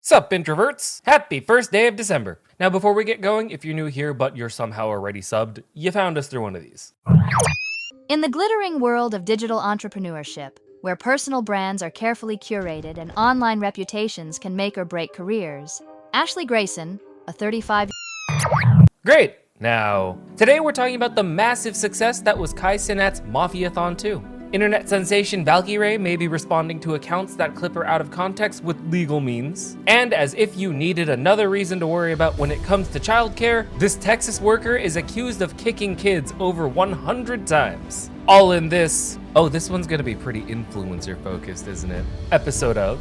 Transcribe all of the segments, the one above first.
Sup, introverts? Happy first day of December. Now, before we get going, if you're new here but you're somehow already subbed, you found us through one of these. In the glittering world of digital entrepreneurship, where personal brands are carefully curated and online reputations can make or break careers, Ashley Grayson, a 35... Great! Now, today we're talking about the massive success that was Cenat's Mafiathon 2. Internet sensation Valkyrae may be responding to accounts that clip her out of context with legal means. And as if you needed another reason to worry about when it comes to childcare, this Texas worker is accused of kicking kids over 100 times. All in this, oh, this one's gonna be pretty influencer focused, isn't it? Episode of...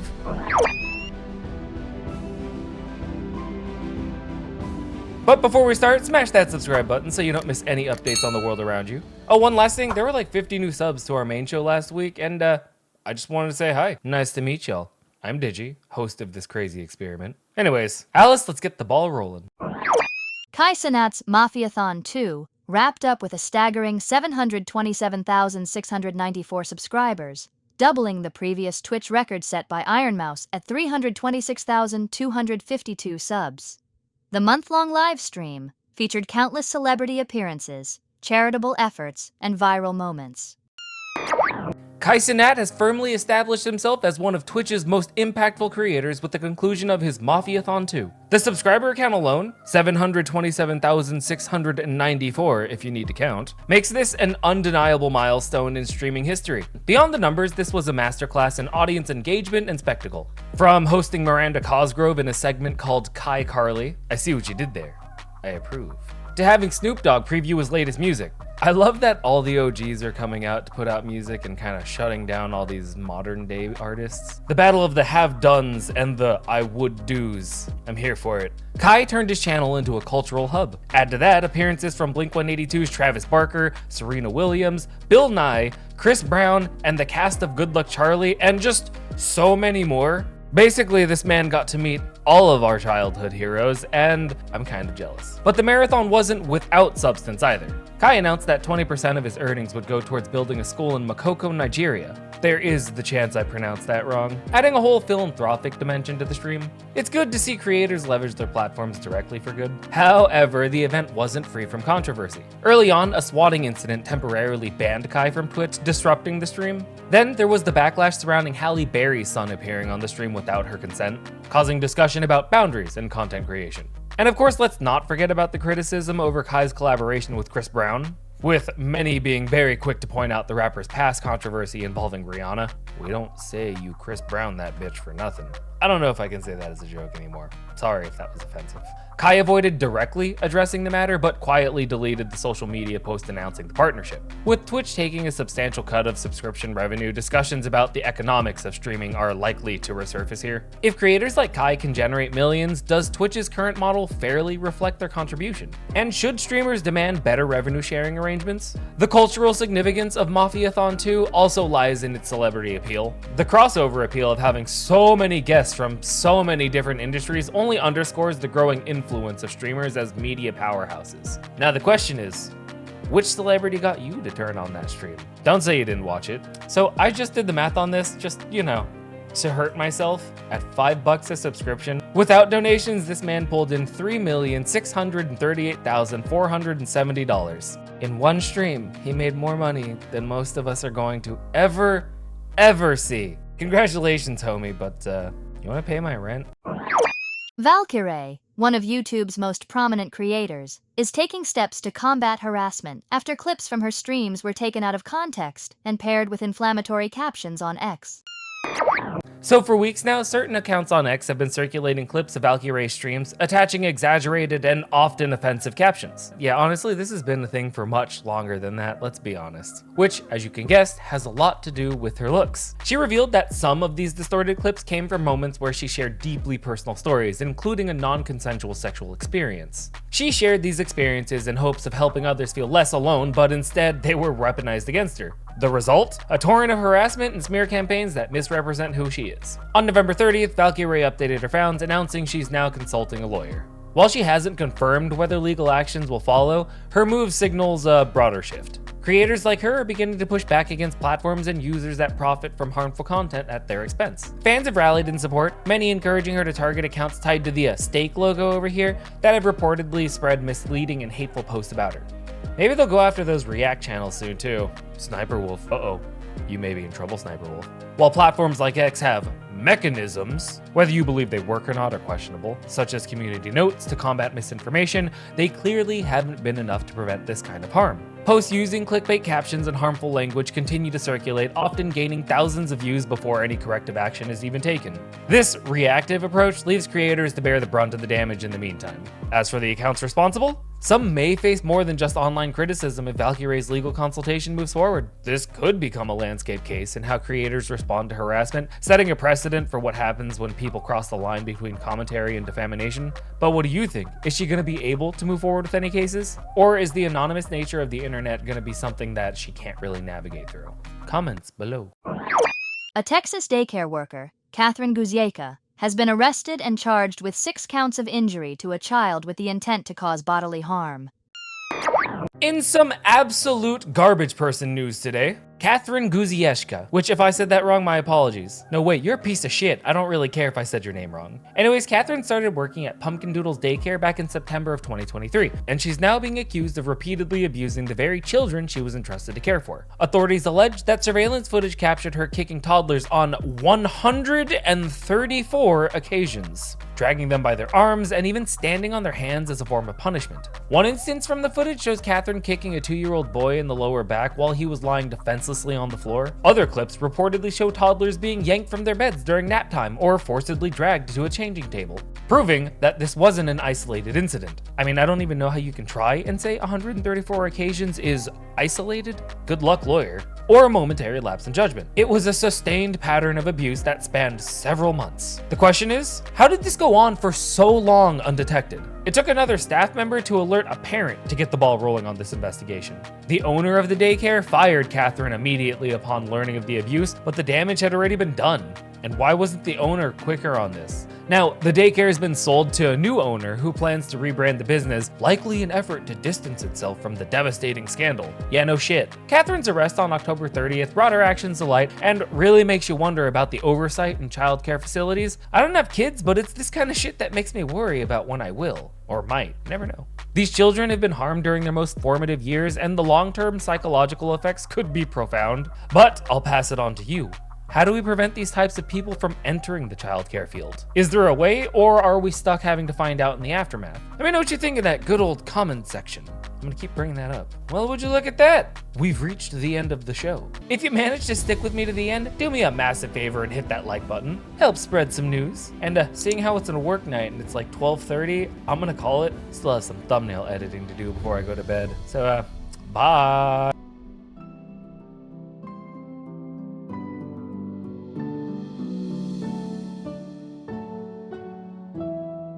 But before we start, smash that subscribe button so you don't miss any updates on the world around you. Oh, one last thing, there were like 50 new subs to our main show last week, and I just wanted to say hi. Nice to meet y'all. I'm Digi, host of this crazy experiment. Anyways, Alice, let's get the ball rolling. Cenat's Mafiathon 2 wrapped up with a staggering 727,694 subscribers, doubling the previous Twitch record set by Ironmouse at 326,252 subs. The month-long live stream featured countless celebrity appearances, charitable efforts, and viral moments. Cenat has firmly established himself as one of Twitch's most impactful creators with the conclusion of his Mafiathon 2. The subscriber count alone, 727,694 if you need to count, makes this an undeniable milestone in streaming history. Beyond the numbers, this was a masterclass in audience engagement and spectacle. From hosting Miranda Cosgrove in a segment called Kai Carly, I see what you did there, I approve, to having Snoop Dogg preview his latest music. I love that all the OGs are coming out to put out music and kind of shutting down all these modern day artists. The battle of the have-dones and the I would do's. I'm here for it. Kai turned his channel into a cultural hub. Add to that appearances from Blink-182's Travis Barker, Serena Williams, Bill Nye, Chris Brown, and the cast of Good Luck Charlie, and just so many more. Basically, this man got to meet all of our childhood heroes, and I'm kind of jealous. But the marathon wasn't without substance either. Kai announced that 20% of his earnings would go towards building a school in Makoko, Nigeria. There is the chance I pronounced that wrong, adding a whole philanthropic dimension to the stream. It's good to see creators leverage their platforms directly for good. However, the event wasn't free from controversy. Early on, a swatting incident temporarily banned Kai from Twitch, disrupting the stream. Then there was the backlash surrounding Halle Berry's son appearing on the stream without her consent, causing discussion about boundaries in content creation. And of course, let's not forget about the criticism over Kai's collaboration with Chris Brown, with many being very quick to point out the rapper's past controversy involving Rihanna. We don't say you Chris Brown that bitch for nothing. I don't know if I can say that as a joke anymore. Sorry if that was offensive. Kai avoided directly addressing the matter, but quietly deleted the social media post announcing the partnership. With Twitch taking a substantial cut of subscription revenue, discussions about the economics of streaming are likely to resurface here. If creators like Kai can generate millions, does Twitch's current model fairly reflect their contribution? And should streamers demand better revenue sharing arrangements? The cultural significance of Mafiathon 2 also lies in its celebrity appeal. The crossover appeal of having so many guests from so many different industries only underscores the growing influence of streamers as media powerhouses. Now the question is, which celebrity got you to turn on that stream? Don't say you didn't watch it. So I just did the math on this, just, to hurt myself. At $5 a subscription. Without donations, this man pulled in $3,638,470. In one stream, he made more money than most of us are going to ever see. Congratulations, homie, but you wanna pay my rent? Valkyrae, one of YouTube's most prominent creators, is taking steps to combat harassment after clips from her streams were taken out of context and paired with inflammatory captions on X. So for weeks now, certain accounts on X have been circulating clips of Valkyrae streams attaching exaggerated and often offensive captions. Yeah, honestly, this has been a thing for much longer than that, let's be honest. Which, as you can guess, has a lot to do with her looks. She revealed that some of these distorted clips came from moments where she shared deeply personal stories, including a non-consensual sexual experience. She shared these experiences in hopes of helping others feel less alone, but instead they were weaponized against her. The result? A torrent of harassment and smear campaigns that misrepresent who she is. On November 30th, Valkyrae updated her fans, announcing she's now consulting a lawyer. While she hasn't confirmed whether legal actions will follow, her move signals a broader shift. Creators like her are beginning to push back against platforms and users that profit from harmful content at their expense. Fans have rallied in support, many encouraging her to target accounts tied to the stake logo over here that have reportedly spread misleading and hateful posts about her. Maybe they'll go after those React channels soon too. Sniper Wolf, uh-oh. You may be in trouble, Sniper Wolf. While platforms like X have mechanisms, whether you believe they work or not are questionable, such as community notes to combat misinformation, they clearly haven't been enough to prevent this kind of harm. Posts using clickbait captions and harmful language continue to circulate, often gaining thousands of views before any corrective action is even taken. This reactive approach leaves creators to bear the brunt of the damage in the meantime. As for the accounts responsible, some may face more than just online criticism if Valkyrae's legal consultation moves forward. This could become a landscape case in how creators respond to harassment, setting a precedent for what happens when people cross the line between commentary and defamation. But what do you think? Is she going to be able to move forward with any cases? Or is the anonymous nature of the internet going to be something that she can't really navigate through? Comments below. A Texas daycare worker, Catherine Guzieka, has been arrested and charged with 6 counts of injury to a child with the intent to cause bodily harm. In some absolute garbage person news today, Catherine Guzieshka, which if I said that wrong, my apologies. No, wait, you're a piece of shit. I don't really care if I said your name wrong. Anyways, Catherine started working at Pumpkin Doodle's Daycare back in September of 2023, and she's now being accused of repeatedly abusing the very children she was entrusted to care for. Authorities allege that surveillance footage captured her kicking toddlers on 134 occasions, dragging them by their arms and even standing on their hands as a form of punishment. One instance from the footage shows Catherine kicking a 2-year-old boy in the lower back while he was lying defenselessly on the floor. Other clips reportedly show toddlers being yanked from their beds during nap time or forcibly dragged to a changing table, proving that this wasn't an isolated incident. I mean, I don't even know how you can try and say 134 occasions is isolated. Good luck, lawyer. Or a momentary lapse in judgment. It was a sustained pattern of abuse that spanned several months. The question is, how did this go on for so long undetected? It took another staff member to alert a parent to get the ball rolling on this investigation. The owner of the daycare fired Catherine immediately upon learning of the abuse, but the damage had already been done. And why wasn't the owner quicker on this? Now, the daycare has been sold to a new owner who plans to rebrand the business, likely an effort to distance itself from the devastating scandal. Yeah, no shit. Catherine's arrest on October 30th brought her actions to light and really makes you wonder about the oversight in childcare facilities. I don't have kids, but it's this kind of shit that makes me worry about when I will. Or might, never know. These children have been harmed during their most formative years, and the long-term psychological effects could be profound. But I'll pass it on to you. How do we prevent these types of people from entering the childcare field? Is there a way, or are we stuck having to find out in the aftermath? Let me know what you think in that good old comment section. I'm gonna keep bringing that up. Well, would you look at that? We've reached the end of the show. If you managed to stick with me to the end, do me a massive favor and hit that like button. Help spread some news. And seeing how it's a work night and it's like 12:30, I'm gonna call it. Still have some thumbnail editing to do before I go to bed. So, bye.